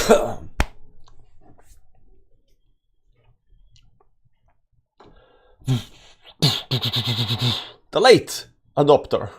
The late adopter.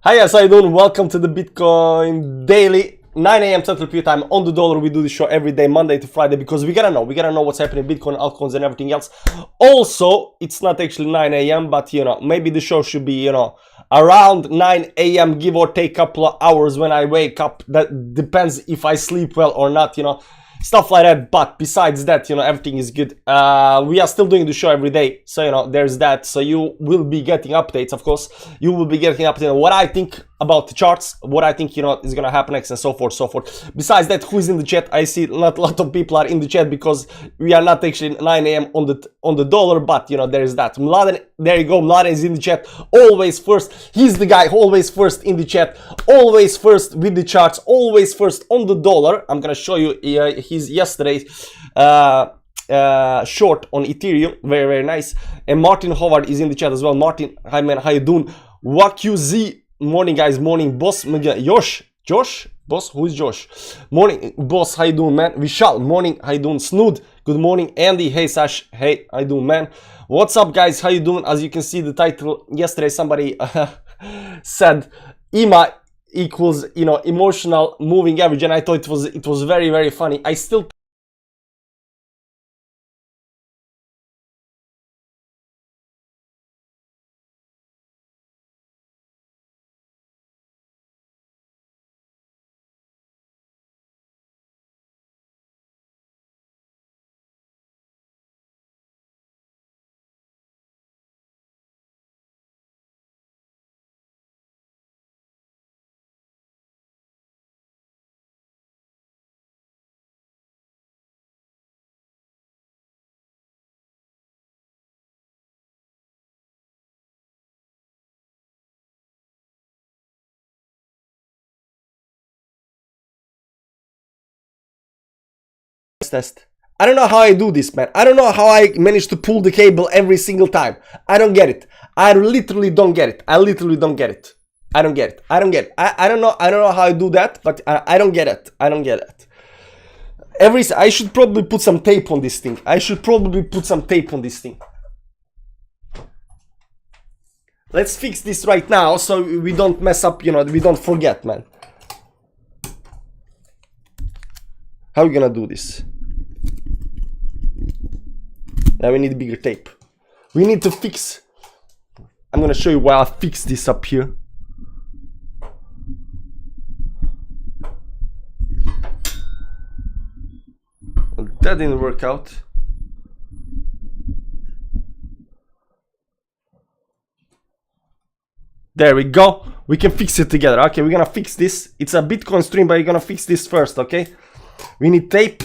Hi guys, how you doing? Welcome to the Bitcoin Daily, 9 a.m. Central European Time on the dollar. We do this show every day, Monday to Friday, because we gotta know what's happening in Bitcoin, altcoins, and everything else. Also, it's not actually 9 a.m., but you know, maybe the show should be, you know, around 9 a.m. give or take a couple of hours when I wake up. That depends if I sleep well or not, you know. Stuff like that. But besides that, you know, everything is good. We are still doing the show every day, so you know, there's that. So you will be getting updates, of course. You will be getting updates on what I think about the charts, what I think, you know, is gonna happen next, and so forth, so forth. Besides that, who is in the chat? I see not a lot of people are in the chat because we are not actually 9 a.m. on the dollar, but you know, there is that. Mladen, there you go. Mladen is in the chat, always first. He's the guy always first in the chat, always first with the charts, always first on the dollar. I'm gonna show you his yesterday's short on Ethereum. Very nice. And Martin Howard is in the chat as well. Martin, hi man, how you doing? WAQZ, morning guys, morning boss. Josh, boss, who is Josh? Morning boss, how you doing man? Vishal, morning, how you doing? Snood, good morning. Andy, hey Sash, hey, how you doing man? What's up guys, how you doing? As you can see the title, yesterday somebody said EMA equals, you know, emotional moving average, and I thought it was very funny. I still test. I don't know how I do this, man. I don't know how I manage to pull the cable every single time. I don't get it. I literally don't get it. I literally don't get it. I don't get it. I don't get it. I don't know how I do that, but I don't get it. I don't get it. I should probably put some tape on this thing. Let's fix this right now so we don't mess up, you know, we don't forget, man. How are we gonna do this? Now we need bigger tape. We need to fix. I'm gonna show you why I fix this up here. That didn't work out. There we go. We can fix it together. Okay, we're gonna fix this. It's a Bitcoin stream, but you're gonna fix this first, okay? We need tape.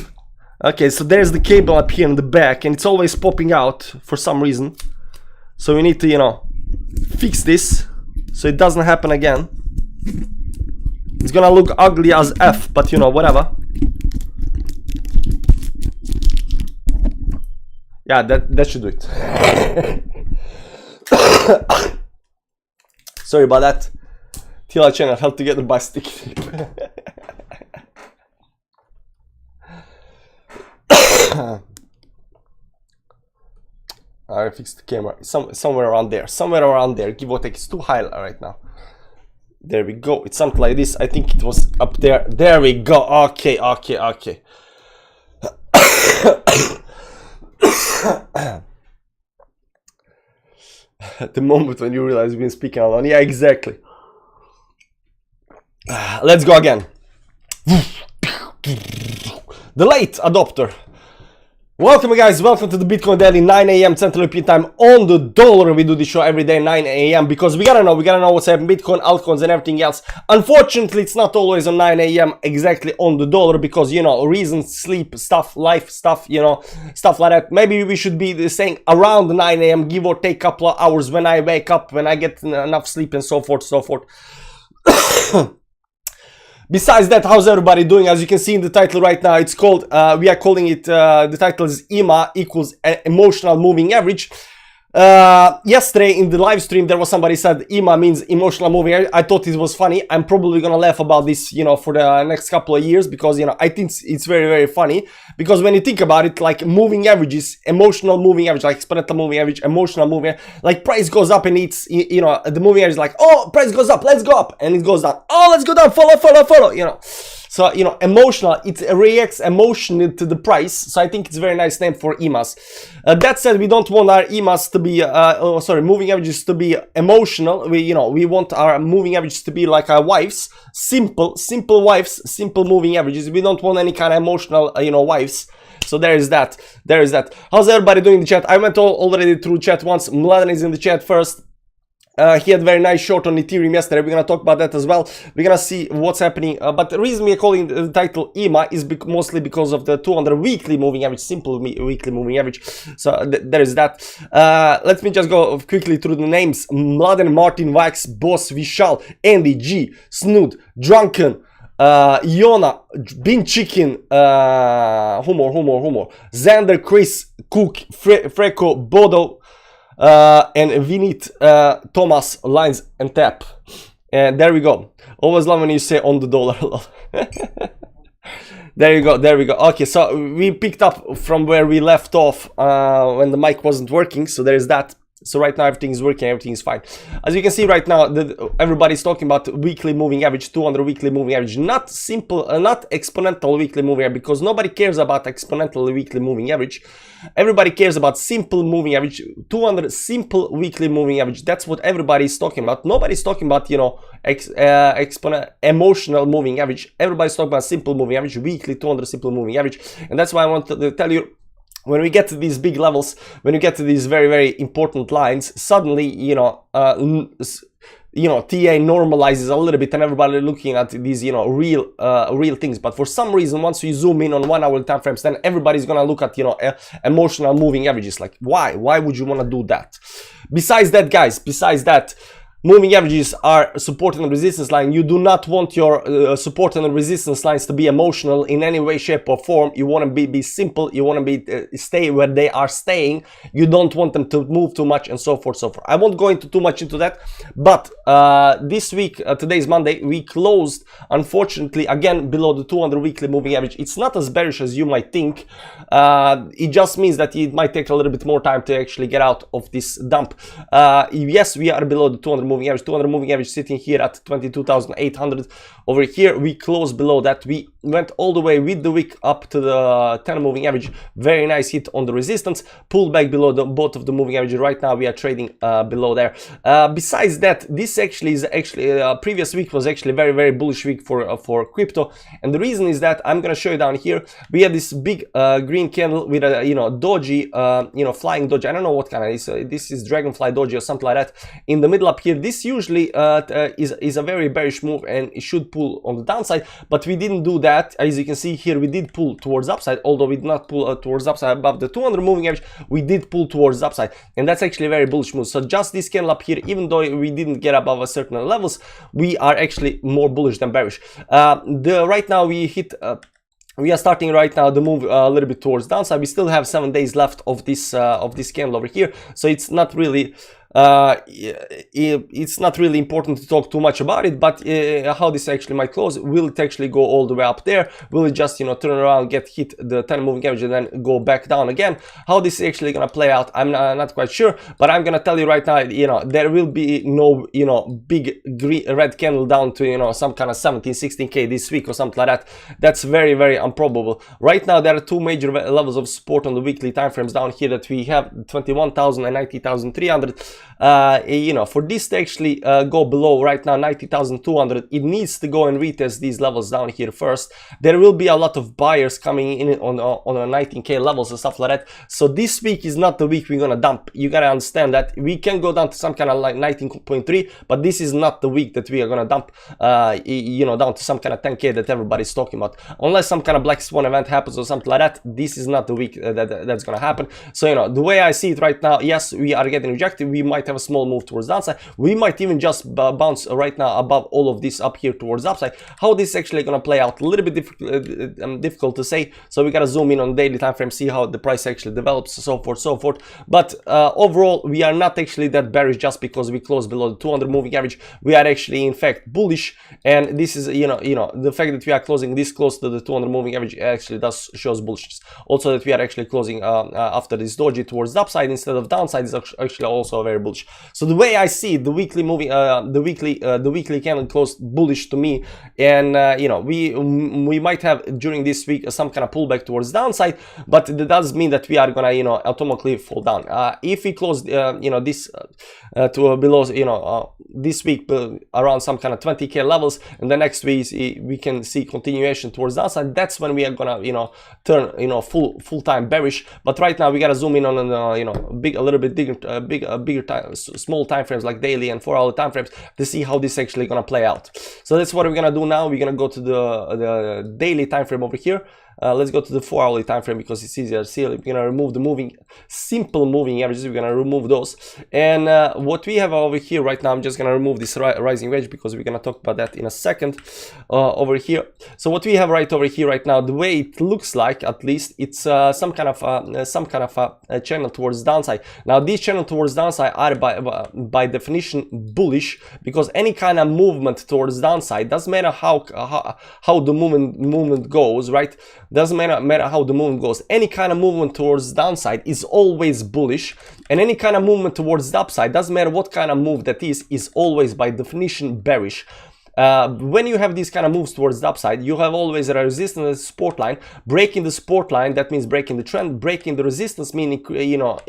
Okay, so there's the cable up here in the back, and it's always popping out for some reason. So we need to, you know, fix this so it doesn't happen again. It's gonna look ugly as F, but you know, whatever. Yeah, that should do it. Sorry about that. Tila channel held together by stick tape. I fixed the camera somewhere around there, give or take. It's too high right now. There we go. It's something like this. I think it was up there. There we go. Okay. The moment when you realize you've been speaking alone. Yeah, exactly. Let's go again. The late adopter. Welcome guys, welcome to the Bitcoin Daily, 9 a.m. Central European Time on the dollar. We do this show every day 9 a.m. because we gotta know what's happening, Bitcoin, altcoins, and everything else. Unfortunately, it's not always on 9 a.m. exactly on the dollar because, you know, reasons, sleep, stuff, life stuff, you know, stuff like that. Maybe we should be saying around 9 a.m. give or take a couple of hours when I wake up, when I get enough sleep, and so forth, so forth. Besides that, how's everybody doing? As you can see in the title right now, it's called, we are calling it, the title is EMA equals emotional moving average. Yesterday in the live stream there was somebody said EMA means emotional moving average. I thought it was funny. I'm probably gonna laugh about this, you know, for the next couple of years, because, you know, I think it's very, very funny, because when you think about it, like moving averages, emotional moving average, like exponential moving average, emotional moving, like price goes up and it's, you know, the moving average is like, oh, price goes up, let's go up, and it goes down, oh, let's go down, follow, you know. So, you know, emotional, it reacts emotionally to the price. So I think it's a very nice name for EMAs. That said, we don't want our EMAs to be, moving averages to be emotional. We want our moving averages to be like our wives, simple wives, simple moving averages. We don't want any kind of emotional, wives. So there is that. How's everybody doing in the chat? I went already through chat once. Mladen is in the chat first. He had a very nice short on Ethereum yesterday. We're gonna talk about that as well. We're gonna see what's happening. But the reason we're calling the title EMA is mostly because of the 200 weekly moving average, simple weekly moving average. So there is that. Let me just go quickly through the names. Mladen, Martin, Wax, Boss, Vishal, Andy, G, Snood, Drunken, Yona, Bean Chicken, who more? Xander, Chris, Cook, Freco, Bodo, and Vinit, Thomas, Lines, and Tap. And there we go. Always love when you say on the dollar. There you go. Okay, so we picked up from where we left off when the mic wasn't working. So there's that. So right now everything is working, everything is fine. As you can see right now, everybody's talking about weekly moving average, 200 weekly moving average, not simple, not exponential weekly moving average, because nobody cares about exponential weekly moving average. Everybody cares about simple moving average, 200 simple weekly moving average. That's what everybody's talking about. Nobody's talking about, emotional moving average. Everybody's talking about simple moving average, weekly 200 simple moving average. And that's why I want to tell you, when we get to these big levels, when you get to these very, very important lines, suddenly, TA normalizes a little bit and everybody looking at these, real things. But for some reason, once we zoom in on 1 hour time frames, then everybody's gonna look at, emotional moving averages. Like, why? Why would you want to do that? Besides that, guys, moving averages are support and resistance line. You do not want your support and resistance lines to be emotional in any way, shape, or form. You want to be simple. You want to stay where they are staying. You don't want them to move too much, and so forth, so forth. I won't go into too much into that. But this week, today is Monday, we closed, unfortunately, again below the 200 weekly moving average. It's not as bearish as you might think. It just means that it might take a little bit more time to actually get out of this dump. Yes, we are below the 200 moving average sitting here at 22,800. Over here we closed below that. We went all the way with the wick up to the 10 moving average. Very nice hit on the resistance, pulled back below both of the moving averages. Right now we are trading below there. Besides that, this is previous week was actually very, very bullish week for crypto, and the reason is that I'm gonna show you down here. We have this big green candle with a doji, flying doji. I don't know what kind of this is dragonfly doji or something like that in the middle up here. This usually is a very bearish move and it should pull on the downside, but we didn't do that. As you can see here, we did pull towards upside, although we did not pull towards upside above the 200 moving average. We did pull towards upside, and that's actually a very bullish move. So just this candle up here, even though we didn't get above a certain levels, we are actually more bullish than bearish. Right now we hit we are starting right now the move a little bit towards downside. We still have 7 days left of this candle over here, so it's not really important to talk too much about it. But how this actually might close, will it actually go all the way up there? Will it just turn around, get hit the 10 moving average and then go back down again? How this is actually gonna play out, I'm not quite sure, but I'm gonna tell you right now, there will be no big red candle down to some kind of 17-16k this week or something like that. That's very, very improbable. Right now there are two major levels of support on the weekly time frames down here that we have, 21,000 and 90,300. For this to actually go below right now 90,200, it needs to go and retest these levels down here first. There will be a lot of buyers coming in on a 19k levels and stuff like that. So this week is not the week we're gonna dump. You gotta understand that we can go down to some kind of like 19.3, but this is not the week that we are gonna dump down to some kind of 10k that everybody's talking about. Unless some kind of black swan event happens or something like that, this is not the week that's gonna happen. So the way I see it right now, yes, we are getting rejected. We might have a small move towards downside. We might even just bounce right now above all of this up here towards upside. How this is actually going to play out, a little bit difficult to say. So we got to zoom in on daily time frame, see how the price actually develops, so forth. But overall, we are not actually that bearish just because we close below the 200 moving average. We are actually in fact bullish, and this is the fact that we are closing this close to the 200 moving average actually does shows bullishness. Also, that we are actually closing after this doji towards the upside instead of downside is actually also very bullish. So the way I see it, the weekly moving, the weekly candle closed bullish to me, and we might have during this week some kind of pullback towards downside, but that does mean that we are gonna automatically fall down. If we close this to below this week around some kind of 20k levels, and the next week we can see continuation towards downside, that's when we are gonna turn full-time bearish. But right now we gotta zoom in on a little bit bigger time, small time frames like daily and 4-hour time frames to see how this is actually gonna play out. So that's what we're gonna do now. We're gonna go to the daily time frame over here. Let's go to the 4-hourly time frame because it's easier to see. We're gonna remove the simple moving averages. We're gonna remove those, and what we have over here right now, I'm just gonna remove this rising wedge because we're gonna talk about that in a second over here. So what we have right over here right now, the way it looks like, at least, it's some kind of a channel towards downside. Now these channel towards downside are by definition bullish, because any kind of movement towards downside, doesn't matter how the movement goes, right? Doesn't matter how the movement goes. Any kind of movement towards downside is always bullish, and any kind of movement towards the upside, doesn't matter what kind of move that is always by definition bearish. When you have these kind of moves towards the upside, you have always a resistance and a support line. Breaking the support line, that means breaking the trend. Breaking the resistance, meaning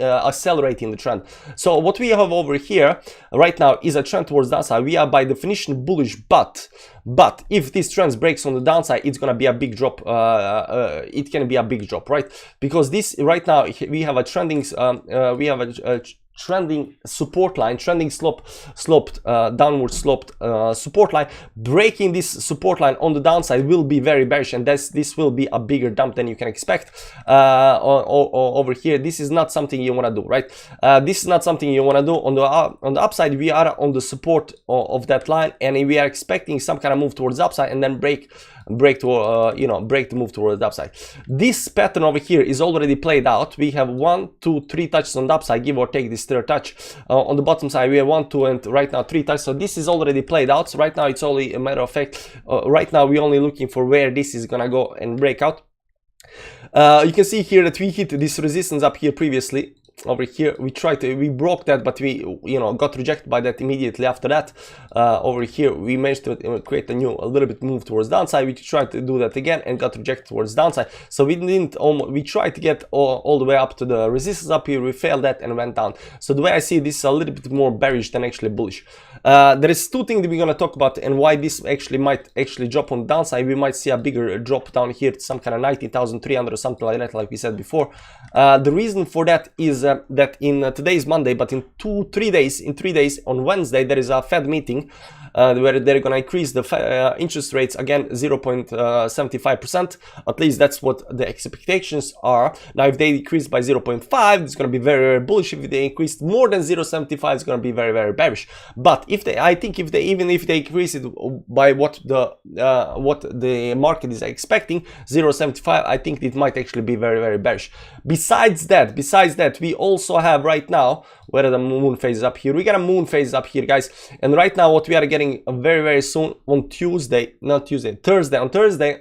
accelerating the trend. So what we have over here right now is a trend towards the downside. We are by definition bullish, but if this trend breaks on the downside, it's gonna be a big drop. It can be a big drop, right? Because this right now we have a trending trending support line, downward sloped support line. Breaking this support line on the downside will be very bearish, and this will be a bigger dump than you can expect over here. This is not something you want to do, right? This is not something you want to do. On the upside, we are on the support of that line, and we are expecting some kind of move towards the upside, and then break the move towards the upside. This pattern over here is already played out. We have 1, 2, 3 touches on the upside, give or take this third touch. On the bottom side we have 1, 2, and right now 3 touches. So this is already played out. So right now it's only a matter of fact, right now we're only looking for where this is gonna go and break out. You can see here that we hit this resistance up here previously. Over here we broke that, but we got rejected by that immediately after that. Over here we managed to create a little bit move towards downside. We tried to do that again and got rejected towards downside. So we tried to get all the way up to the resistance up here. We failed that and went down. So the way I see this is a little bit more bearish than actually bullish. There is 2 things that we're gonna talk about, and why this might drop on the downside. We might see a bigger drop down here to some kind of 19,300 or something like that, like we said before. The reason for that is that in today's Monday, but in 3 days on Wednesday, there is a Fed meeting where they're going to increase the interest rates again 0.75%. At least that's what the expectations are. Now if they decrease by 0.5, it's going to be very, very bullish. If they increase more than 0.75, it's going to be very, very bearish. But I think if they increase it by what the market is expecting, 0.75, I think it might actually be very, very bearish. Besides that, we also have right now, where the moon phase up here, we got a moon phase up here, guys. And right now what we are getting very, very soon on Thursday,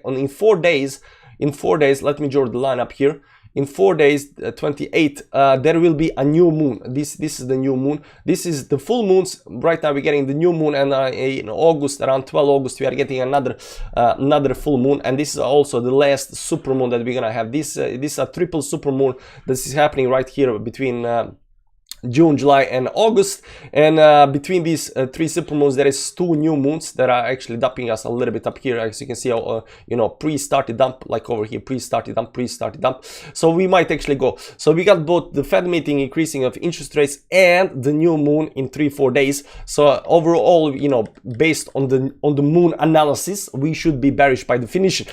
in 4 days, let me draw the line up here. In 4 days, 28, there will be a new moon. This is the new moon. This is the full moons. Right now we're getting the new moon, and in August, around 12 August, we are getting another full moon, and this is also the last super moon that we're gonna have. This is a triple super moon. This is happening right here between June, July, and August, and between these 3 supermoons there is 2 new moons that are actually dumping us a little bit up here. As you can see, pre-started dump, like over here, pre-started dump. So we might actually go. So we got both the Fed meeting increasing of interest rates and the new moon in 3-4 days. So overall, based on the moon analysis, we should be bearish by definition.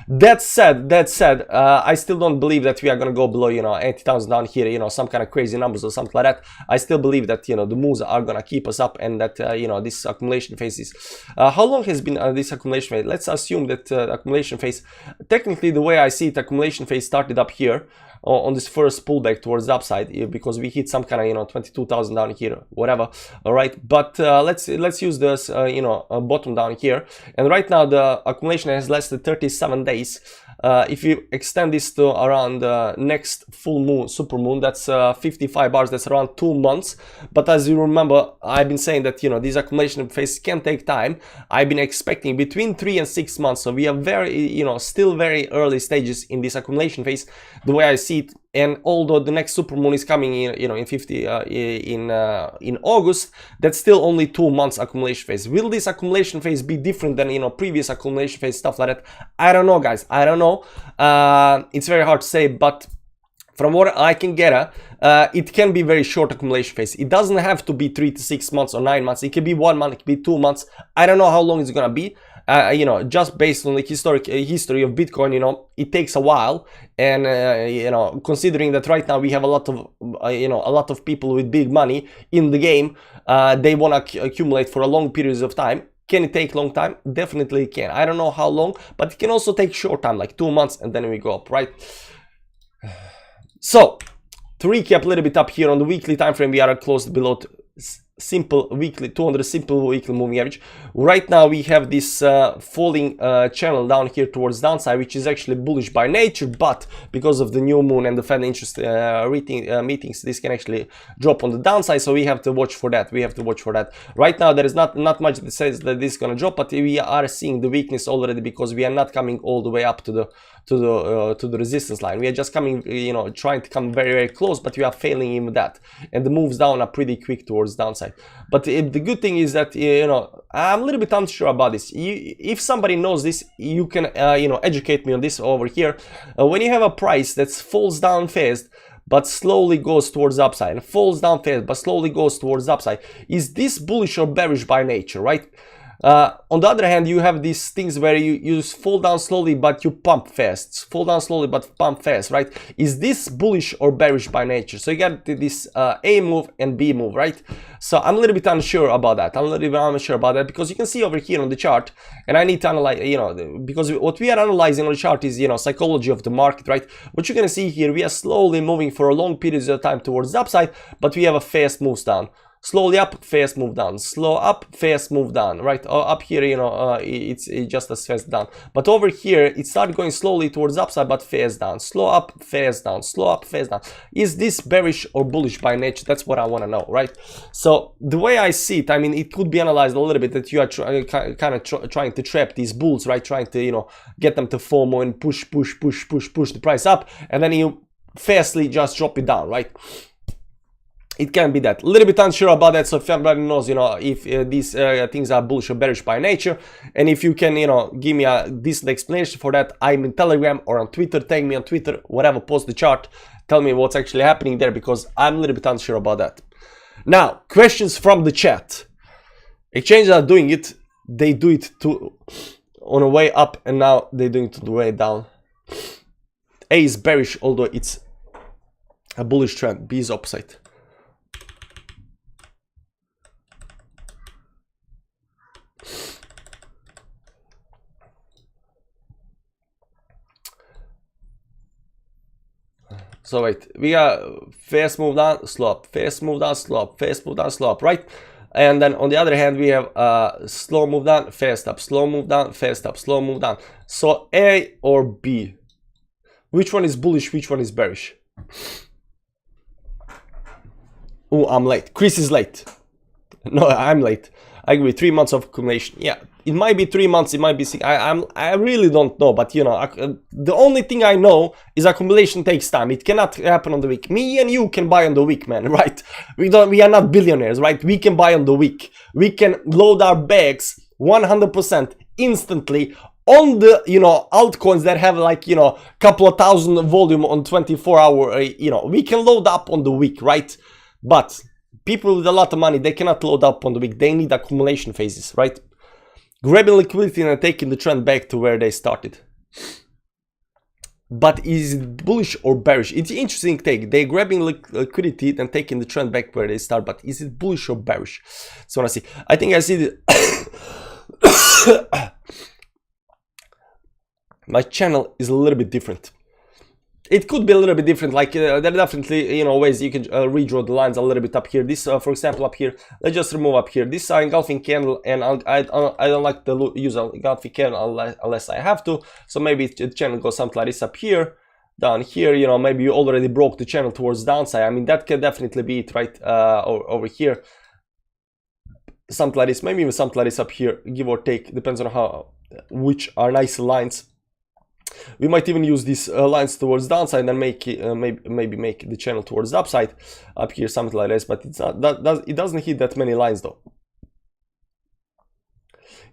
That said, I still don't believe that we are gonna go below, you know, 80,000 down here, you know, some kind of crazy numbers or something like that. I still believe that, you know, the moves are gonna keep us up, and that, you know, this accumulation phase is, how long has been this accumulation phase? Let's assume that accumulation phase, technically the way I see it, accumulation phase started up here on this first pullback towards the upside, because we hit some kind of, you know, 22,000 down here, whatever. All right, but let's use this, you know, bottom down here, and right now the accumulation has lasted 37 days. If you extend this to around next full moon, super moon, that's 55 hours, that's around 2 months. But as you remember, I've been saying that, you know, these accumulation phase can take time. I've been expecting between 3 and 6 months, so we are very, you know, still very early stages in this accumulation phase, the way I see it. And although the next super moon is coming in, you know, in August, that's still only 2 months accumulation phase. Will this accumulation phase be different than, you know, previous accumulation phase, stuff like that? I don't know, guys. I don't know. It's very hard to say, but from what I can get, it can be very short accumulation phase. It doesn't have to be 3 to 6 months or 9 months. It can be 1 month, it can be 2 months. I don't know how long it's gonna be. You know, just based on the history of Bitcoin, you know, it takes a while, and you know, considering that right now we have a lot of you know, a lot of people with big money in the game, they want to accumulate for a long periods of time. Can it take long time? Definitely it can. I don't know how long, but it can also take short time, like 2 months, and then we go up, right? So to recap a little bit up here on the weekly time frame, we are close below simple weekly 200 simple weekly moving average. Right now we have this falling channel down here towards downside, which is actually bullish by nature, but because of the new moon and the Fed interest meetings, this can actually drop on the downside, so we have to watch for that. Right now there is not much that says that this is going to drop, but we are seeing the weakness already, because we are not coming all the way up to the resistance line. We are just coming, you know, trying to come very, very close, but we are failing in that, and the moves down are pretty quick towards downside. But the good thing is that, you know, I'm a little bit unsure about this. If somebody knows this, you can you know, educate me on this over here. When you have a price that falls down fast but slowly goes towards upside, and falls down fast but slowly goes towards upside, is this bullish or bearish by nature, right? On the other hand, you have these things where you fall down slowly but you pump fast, fall down slowly but pump fast, right? Is this bullish or bearish by nature? So you got this A move and B move, right? So I'm a little bit unsure about that. Because you can see over here on the chart, and I need to analyze, you know, because what we are analyzing on the chart is, you know, psychology of the market, right? What you're gonna see here, we are slowly moving for a long periods of time towards the upside, but we have a fast moves down. Slowly up, fast move down, slow up, fast move down, right? Up here, you know, it's just as fast down, but over here it started going slowly towards upside but fast down, slow up, fast down, slow up, fast down. Is this bearish or bullish by nature? That's what I want to know, right? So the way I see it, I mean, it could be analyzed a little bit that you are trying to trap these bulls, right? Trying to, you know, get them to FOMO and push the price up, and then you fastly just drop it down, right? It can be that. A little bit unsure about that, so if everybody knows, you know, if these things are bullish or bearish by nature, and if you can, you know, give me a decent explanation for that, I'm in Telegram or on Twitter, tag me on Twitter, whatever, post the chart, tell me what's actually happening there, because I'm a little bit unsure about that. Now, questions from the chat. Exchanges are doing it, they do it on a way up, and now they're doing it to the way down. A is bearish, although it's a bullish trend. B is opposite. So wait, we got fast move down, slow up, fast move down, slow up, fast move down, slow up, right? And then on the other hand, we have slow move down, fast up, slow move down, fast up, slow move down. So A or B? Which one is bullish, which one is bearish? Oh, I'm late. Chris is late. No, I'm late. I agree. 3 months of accumulation. Yeah, it might be 3 months. It might be 6. I really don't know. But you know, the only thing I know is accumulation takes time. It cannot happen on the week. Me and you can buy on the week, man. Right? We are not billionaires, right? We can buy on the week. We can load our bags 100% instantly on the, you know, altcoins that have like, you know, couple of thousand volume on 24-hour. You know, we can load up on the week, right? But people with a lot of money, they cannot load up on the week. They need accumulation phases, right? Grabbing liquidity and taking the trend back to where they started. But is it bullish or bearish? It's an interesting take. They're grabbing liquidity, then taking the trend back where they start. But is it bullish or bearish? So I see. I think I see the my channel is a little bit different. It could be a little bit different. Like there are definitely, you know, ways you can redraw the lines a little bit up here. This, for example, up here. Let's just remove up here. This engulfing candle, and I don't like to use an engulfing candle unless I have to. So maybe the channel goes something like this up here, down here. You know, maybe you already broke the channel towards downside. I mean, that can definitely be it, right? Over here, something like this. Maybe even something like this up here, give or take. Depends on how, which are nice lines. We might even use these lines towards downside and then make it, maybe make the channel towards the upside up here, something like this. But it's not it doesn't hit that many lines though.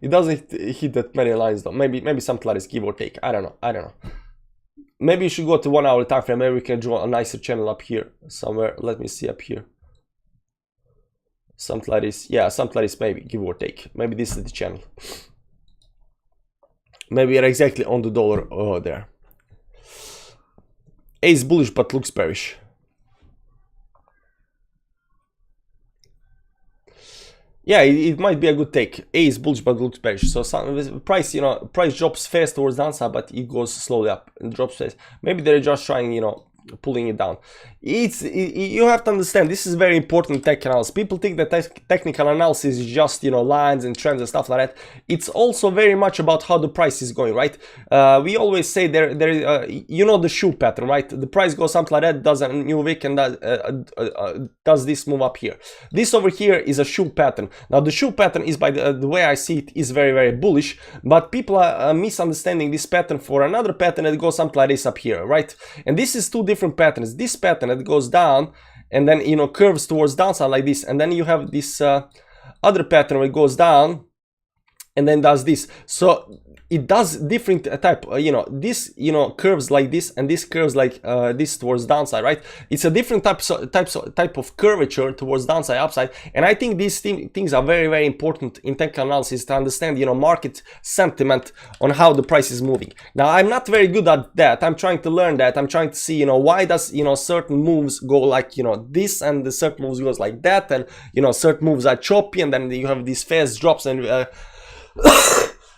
It doesn't hit that many lines though. Maybe something like this, give or take. I don't know. Maybe you should go to 1 hour time frame. Maybe we can draw a nicer channel up here somewhere. Let me see up here. Something like this. Yeah, something like this. Maybe, give or take. Maybe this is the channel. Maybe you're exactly on the dollar there. A is bullish but looks bearish. Yeah, it might be a good take. A is bullish but looks bearish. So some price, you know, price drops fast towards downside, but it goes slowly up and drops fast. Maybe they're just trying, you know, pulling it down. You have to understand, this is very important tech analysis. People think that technical analysis is just, you know, lines and trends and stuff like that. It's also very much about how the price is going, right? We always say you know, the shoe pattern, right? The price goes something like that, does a new wick, and does this move up here. This over here is a shoe pattern. Now the shoe pattern is, by the way I see it, is very, very bullish, but people are misunderstanding this pattern for another pattern that goes something like this up here, right? And this is two different patterns. This pattern that goes down and then, you know, curves towards downside like this, and then you have this other pattern where it goes down and then does this. So it does different type, you know, this, you know, curves like this, and this curves like this towards downside, right? It's a different type of curvature towards downside, upside. And I think these things are very, very important in technical analysis to understand, you know, market sentiment on how the price is moving. Now, I'm not very good at that. I'm trying to learn that. I'm trying to see, you know, why does, you know, certain moves go like, you know, this, and the certain moves goes like that, and, you know, certain moves are choppy, and then you have these fast drops and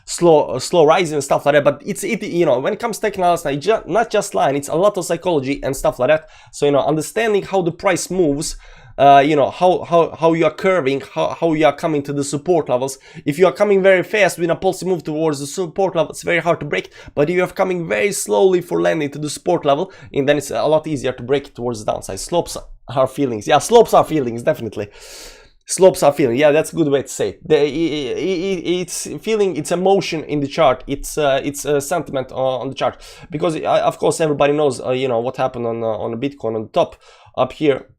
slow rising and stuff like that. But you know, when it comes to technical analysis, it's not just line, it's a lot of psychology and stuff like that. So, you know, understanding how the price moves, you know, how you are curving, how you are coming to the support levels. If you are coming very fast with a pulse move towards the support level, it's very hard to break. But if you are coming very slowly for landing to the support level, and then it's a lot easier to break towards the downside. Slopes are feelings. Yeah, slopes are feelings, definitely. Slopes are feeling. Yeah, that's a good way to say it. It's feeling, it's emotion in the chart. It's a sentiment on the chart, because of course everybody knows, you know, what happened on the Bitcoin on the top up here.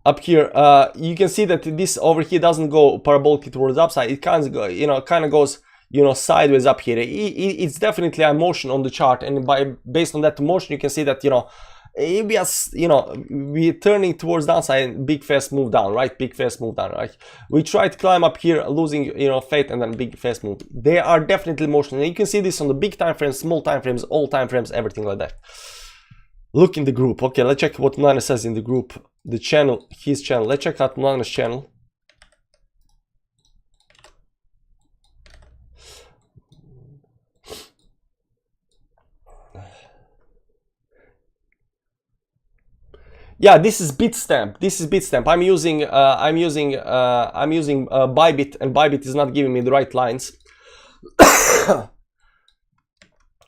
You can see that this over here doesn't go parabolically towards the upside. It kind of go, you know, goes, you know, sideways up here. It's definitely a motion on the chart, and based on that motion, you can see that, you know, you know, we're turning towards downside and big fast move down, right? Big fast move down, right? We try to climb up here, losing, you know, faith, and then big fast move. They are definitely motion, and you can see this on the big time frames, small time frames, all time frames, everything like that. Look in the group. Okay, let's check what Nana says in the group. The channel, his channel. Let's check out Nana's channel. Yeah, this is Bitstamp. This is Bitstamp. I'm using Bybit, and Bybit is not giving me the right lines.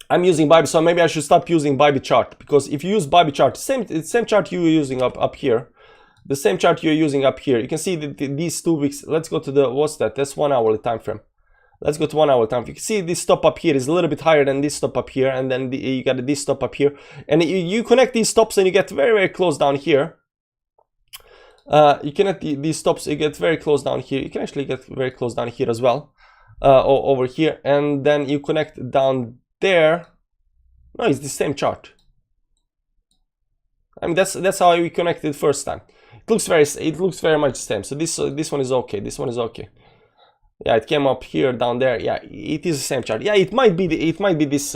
I'm using Bybit, so maybe I should stop using Bybit chart, because if you use Bybit chart, same chart you're using up here, the same chart you're using up here, you can see that these 2 weeks. Let's go to the, what's that? That's 1 hourly time frame. Let's go to 1 hour time. You can see this stop up here is a little bit higher than this stop up here, and then you got this stop up here, and you connect these stops and you get very, very close down here. You connect these stops, you get very close down here. You can actually get very close down here as well, over here, and then you connect down there. No, it's the same chart. I mean, that's how we connected first time. It looks very much the same. So this one is okay. This one is okay. Yeah, it came up here, down there. Yeah, it is the same chart. Yeah, it might be this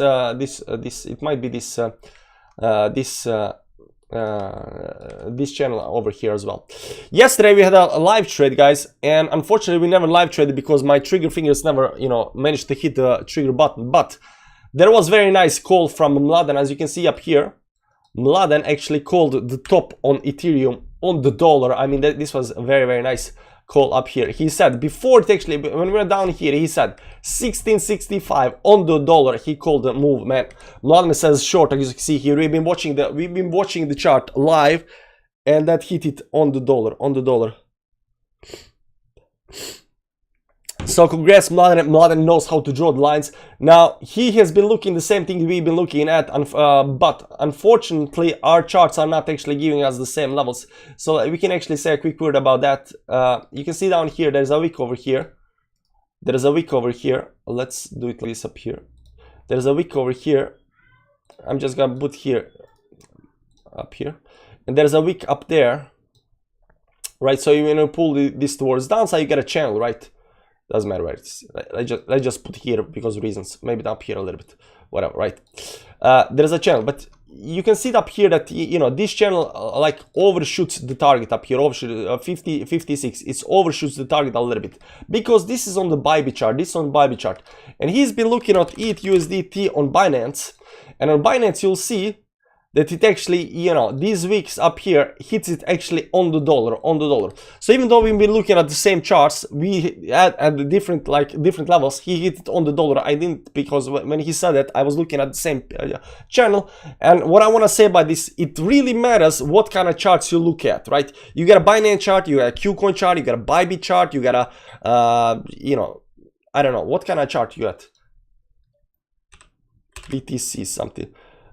channel over here as well. Yesterday we had a live trade, guys, and unfortunately we never live traded because my trigger fingers never, you know, managed to hit the trigger button. But there was very nice call from Mladen, as you can see up here. Mladen actually called the top on Ethereum on the dollar. I mean, this was a very nice call up here. He said before it actually, when we were down here, he said 1665 on the dollar. He called the move, man. Mladen says short, as you can see here. We've been watching the chart live, and that hit it on the dollar. So congrats, Mladen. Mladen knows how to draw the lines. Now, he has been looking the same thing we've been looking at, but unfortunately, our charts are not actually giving us the same levels. So we can actually say a quick word about that. You can see down here, there's a wick over here. There's a wick over here. Let's do it like this up here. There's a wick over here. I'm just gonna put here, up here. And there's a wick up there. Right, so you want to pull this towards downside, you get a channel, right? Doesn't matter where it's. Let's just put here because of reasons. Maybe up here a little bit, whatever, right? There's a channel, but you can see up here that, you know, this channel like overshoots the target up here, overshoots 56. It overshoots the target a little bit because this is on the Bybit chart. This is on the Bybit chart, and he's been looking at ETH USDT on Binance, and on Binance you'll see that it actually, you know, these weeks up here hits it actually on the dollar, So even though we've been looking at the same charts, we at the different levels, he hit it on the dollar. I didn't, because when he said that, I was looking at the same channel. And what I want to say about this, it really matters what kind of charts you look at, right? You got a Binance chart, you got a KuCoin chart, you got a Bybit chart, you got a you know, I don't know what kind of chart you got. BTC something.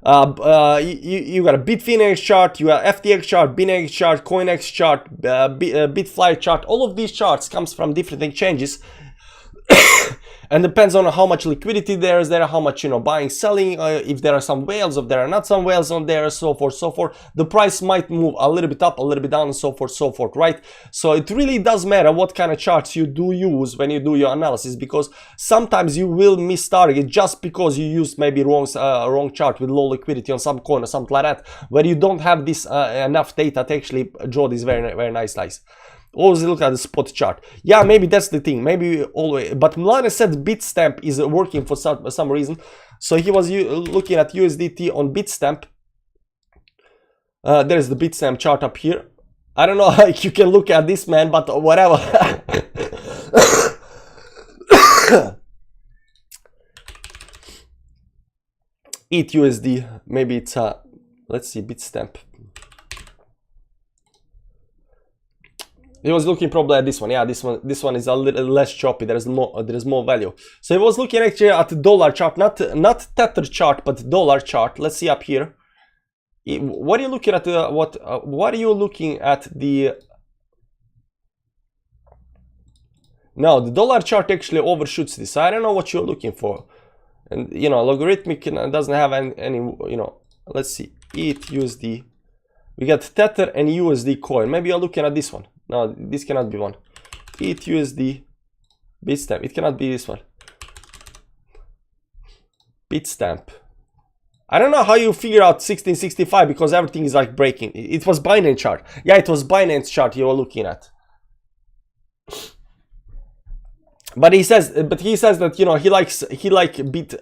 You got a Bitfinex chart, you got FTX chart, Binex chart, CoinEx chart, Bitflyer chart. All of these charts comes from different exchanges. And depends on how much liquidity there is there, how much, you know, buying, selling, if there are some whales, if there are not some whales on there, so forth. The price might move a little bit up, a little bit down, and so forth, right? So it really does matter what kind of charts you do use when you do your analysis, because sometimes you will miss target just because you used maybe wrong chart with low liquidity on some coin or something like that, where you don't have this enough data to actually draw these very nice lines. Always look at the spot chart. Yeah, maybe that's the thing. Maybe always. But Mladen said Bitstamp is working for some reason. So he was looking at USDT on Bitstamp. There's the Bitstamp chart up here. I don't know how you can look at this, man, but whatever. ETH USD. Maybe it's let's see, Bitstamp. He was looking probably at this one. Yeah, this one is a little less choppy. There is more value. So he was looking actually at the dollar chart, not Tether chart, but dollar chart. Let's see up here. What are you looking at? What are you looking at? No, the dollar chart actually overshoots this. So I don't know what you're looking for. And you know, logarithmic doesn't have any you know. Let's see, ETH USD. We got Tether and USD coin. Maybe you're looking at this one. No, this cannot be one. ETH USD Bitstamp. It cannot be this one. Bitstamp. I don't know how you figure out 1665 because everything is like breaking. It was Binance chart. Yeah, it was Binance chart you were looking at. But he says that, you know, he likes Bit.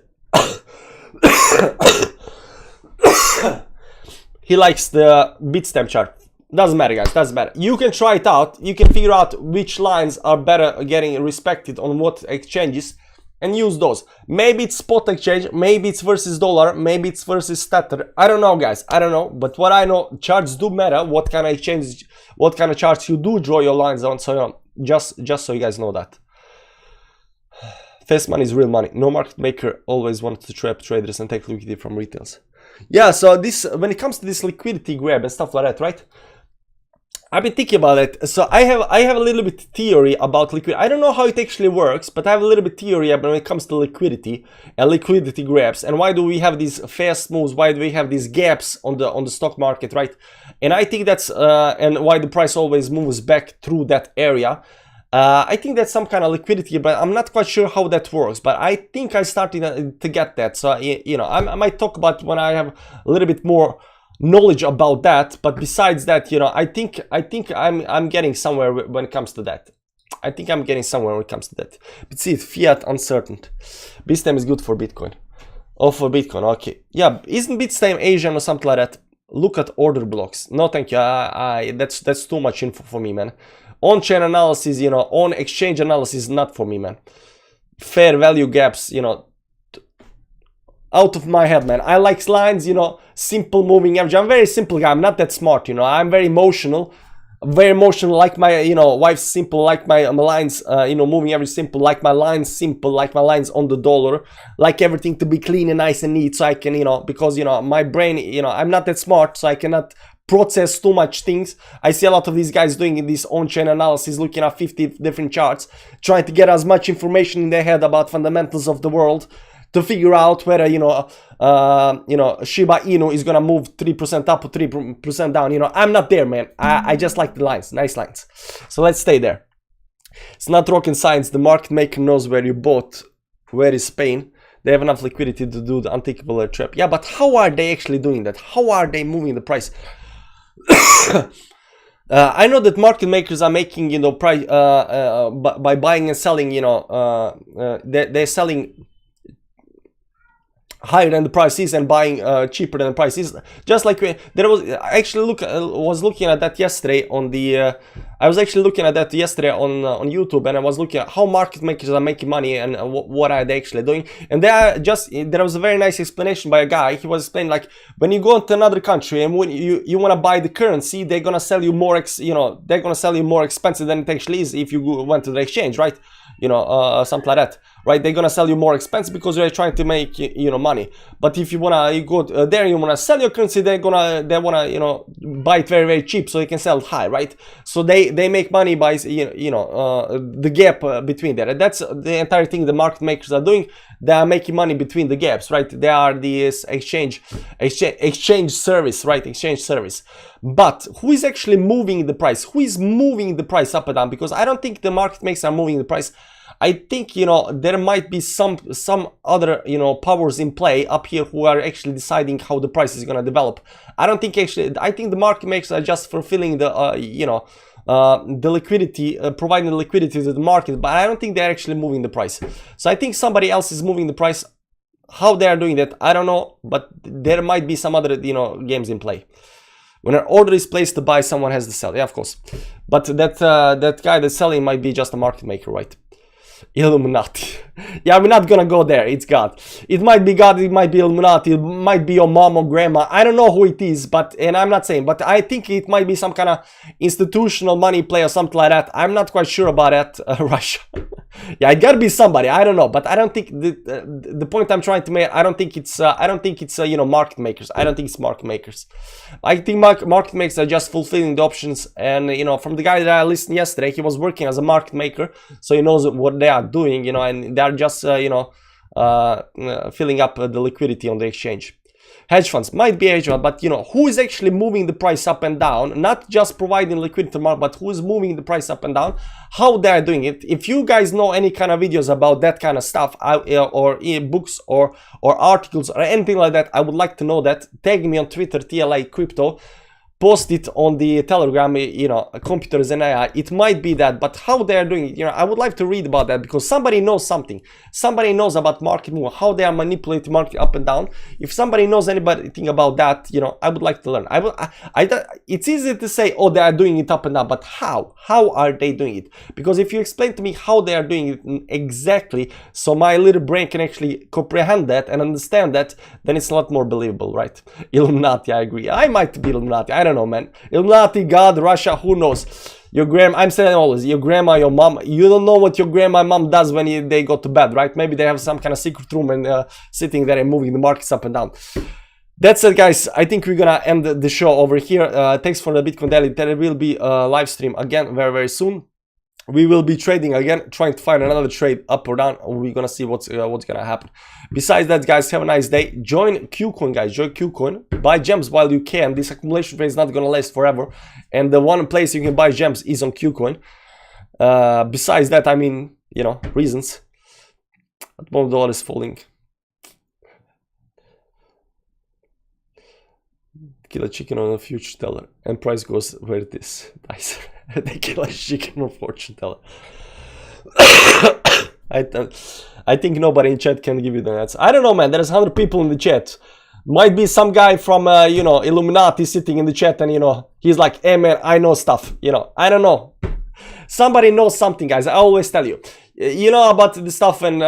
He likes the Bitstamp chart. Doesn't matter, guys, doesn't matter. You can try it out. You can figure out which lines are better getting respected on what exchanges and use those. Maybe it's spot exchange, maybe it's versus dollar, maybe it's versus Tether. I don't know, guys, I don't know. But what I know, charts do matter. What kind of exchanges, what kind of charts you do draw your lines on. So just so you guys know that. Fast money is real money. No market maker always wants to trap traders and take liquidity from retails. Yeah, so this, when it comes to this liquidity grab and stuff like that, right? I've been thinking about it. So I have a little bit theory about liquidity. I don't know how it actually works, but I have a little bit theory about when it comes to liquidity and liquidity grabs, and why do we have these fast moves? Why do we have these gaps on the stock market, right? And I think that's and why the price always moves back through that area. I think that's some kind of liquidity, but I'm not quite sure how that works. But I think I started to get that. So you know, I might talk about when I have a little bit more knowledge about that. But besides that, you know, I think I'm getting somewhere when it comes to that. I think I'm getting somewhere when it comes to that. But see, fiat uncertain. Bitstamp is good for Bitcoin. Oh, for Bitcoin, okay. Yeah, isn't Bitstamp Asian or something like that? Look at order blocks. No, thank you. That's too much info for me, man. On-chain analysis, you know, on exchange analysis, not for me, man. Fair value gaps, you know, out of my head, man. I like lines, you know, simple moving average. I'm a very simple guy. I'm not that smart, you know. I'm very emotional. Very emotional, like my, you know, wife's simple, like my lines, you know, moving average simple, like my lines simple, like my lines on the dollar, like everything to be clean and nice and neat, so I can, you know, because, you know, my brain, you know, I'm not that smart, so I cannot process too much things. I see a lot of these guys doing this on-chain analysis, looking at 50 different charts, trying to get as much information in their head about fundamentals of the world to figure out whether, you know, Shiba Inu is gonna move 3% up or 3% down. You know, I'm not there, man. I just like the lines, nice lines. So let's stay there. It's not rocket science. The market maker knows where you bought. Where is Spain? They have enough liquidity to do the unthinkable trap. Yeah, but how are they actually doing that? How are they moving the price? I know that market makers are making, you know, price by buying and selling. You know, they're selling higher than the price is and buying cheaper than the price is. Just like there was, I actually was looking at that yesterday on the I was actually looking at that yesterday on YouTube, and I was looking at how market makers are making money and what are they actually doing. And there was a very nice explanation by a guy. He was explaining, like, when you go into another country and when you want to buy the currency, they're gonna sell you more they're gonna sell you more expensive than it actually is if you went to the exchange, right? You know, something like that, right? They're gonna sell you more expensive because they're trying to make, you know, money. But if you go there, you wanna sell your currency, they wanna, you know, buy it very, very cheap so they can sell it high, right? So they make money by, you know, the gap between there. That's the entire thing the market makers are doing. They are making money between the gaps, right? They are the exchange service, right? Exchange service. But who is actually moving the price? Who is moving the price up and down? Because I don't think the market makers are moving the price. I think, you know, there might be some other, you know, powers in play up here who are actually deciding how the price is going to develop. I don't think actually, I think the market makers are just fulfilling the, you know, the liquidity, providing the liquidity to the market, but I don't think they're actually moving the price. So I think somebody else is moving the price. How they are doing that, I don't know, but there might be some other, you know, games in play. When an order is placed to buy, someone has to sell. Yeah, of course. But that guy that's selling might be just a market maker, right? Illuminati. Yeah, we're not gonna go there. It's God. It might be God, it might be Illuminati, it might be your mom or grandma. I don't know who it is, but, and I'm not saying, but I think it might be some kind of institutional money play or something like that. I'm not quite sure about that. Russia. Yeah, it gotta be somebody. I don't know, but I don't think the point I'm trying to make, I don't think it's you know, market makers. I don't think it's market makers. I think market makers are just fulfilling the options. And, you know, from the guy that I listened yesterday, he was working as a market maker, so he knows what they are doing, you know, and they're just you know, filling up the liquidity on the exchange. Hedge funds might be hedge fund, but, you know, who is actually moving the price up and down? Not just providing liquidity to the market, but who is moving the price up and down? How they are doing it? If you guys know any kind of videos about that kind of stuff, or books or articles or anything like that, I would like to know that. Tag me on Twitter, TLA Crypto. Post it on the Telegram, you know, computers and AI. It might be that, but how they are doing it, you know, I would like to read about that, because somebody knows something. Somebody knows about market move, how they are manipulating market up and down. If somebody knows anything about that, you know, I would like to learn. It's easy to say, oh, they are doing it up and down, but how? How are they doing it? Because if you explain to me how they are doing it exactly, so my little brain can actually comprehend that and understand that, then it's a lot more believable, right? Illuminati, I agree. I might be Illuminati. I don't know, man. Illuminati, God, Russia, who knows? Your grandma, I'm saying always, your grandma, your mom, you don't know what your grandma and mom does when they go to bed, right? Maybe they have some kind of secret room and sitting there and moving the markets up and down. That's it, guys. I think we're gonna end the show over here. Thanks for the Bitcoin Daily. There will be a live stream again very, very soon. We will be trading again, trying to find another trade up or down. We're gonna see what's gonna happen. Besides that, guys, have a nice day. Join KuCoin, guys. Join KuCoin. Buy gems while you can. This accumulation phase is not gonna last forever, and the one place you can buy gems is on KuCoin. Besides that, I mean, you know, reasons. At the moment, the dollar is falling. Kill a chicken on a future teller, and price goes where it is. Nice. They kill a chicken on fortune teller. I think nobody in chat can give you the answer. I don't know, man. There's 100 people in the chat. Might be some guy from, you know, Illuminati sitting in the chat and, you know, he's like, hey, man, I know stuff. You know, I don't know. Somebody knows something, guys. I always tell you. You know about the stuff, and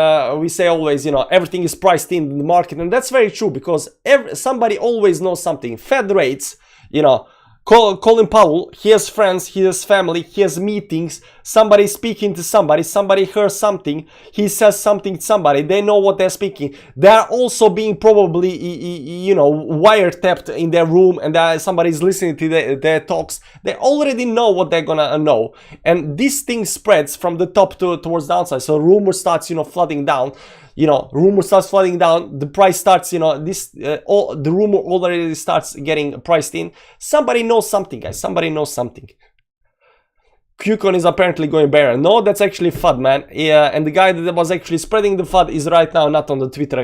we say always, you know, everything is priced in the market. And that's very true because somebody always knows something. Fed rates, you know, Colin Powell, he has friends, he has family, he has meetings, somebody speaking to somebody, somebody hears something, he says something to somebody, they know what they're speaking. They're also being probably, you know, wiretapped in their room, and somebody's listening to their talks. They already know what they're gonna know. And this thing spreads from the top towards the downside. So rumor starts, you know, flooding down. You know, rumor starts flooding down, the price starts, you know, the rumor already starts getting priced in. Somebody knows something, guys. Somebody knows something. QCon is apparently going bear. No, that's actually FUD, man. Yeah, and the guy that was actually spreading the FUD is right now not on the Twitter.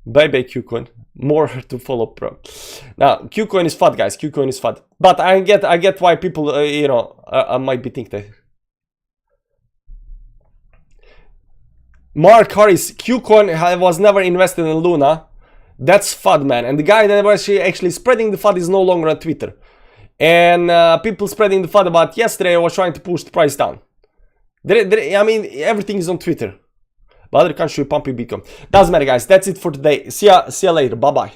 Bye-bye, QCon. More to follow, bro. Now, QCon is FUD, guys. QCon is FUD. But I get why people, you know, might be thinking that. Mark Harris, QCon was never invested in Luna. That's FUD, man. And the guy that was actually spreading the FUD is no longer on Twitter. And people spreading the FUD about yesterday was trying to push the price down. I mean, everything is on Twitter. But other country pumping Bitcoin. Doesn't matter, guys. That's it for today. See ya later. Bye-bye.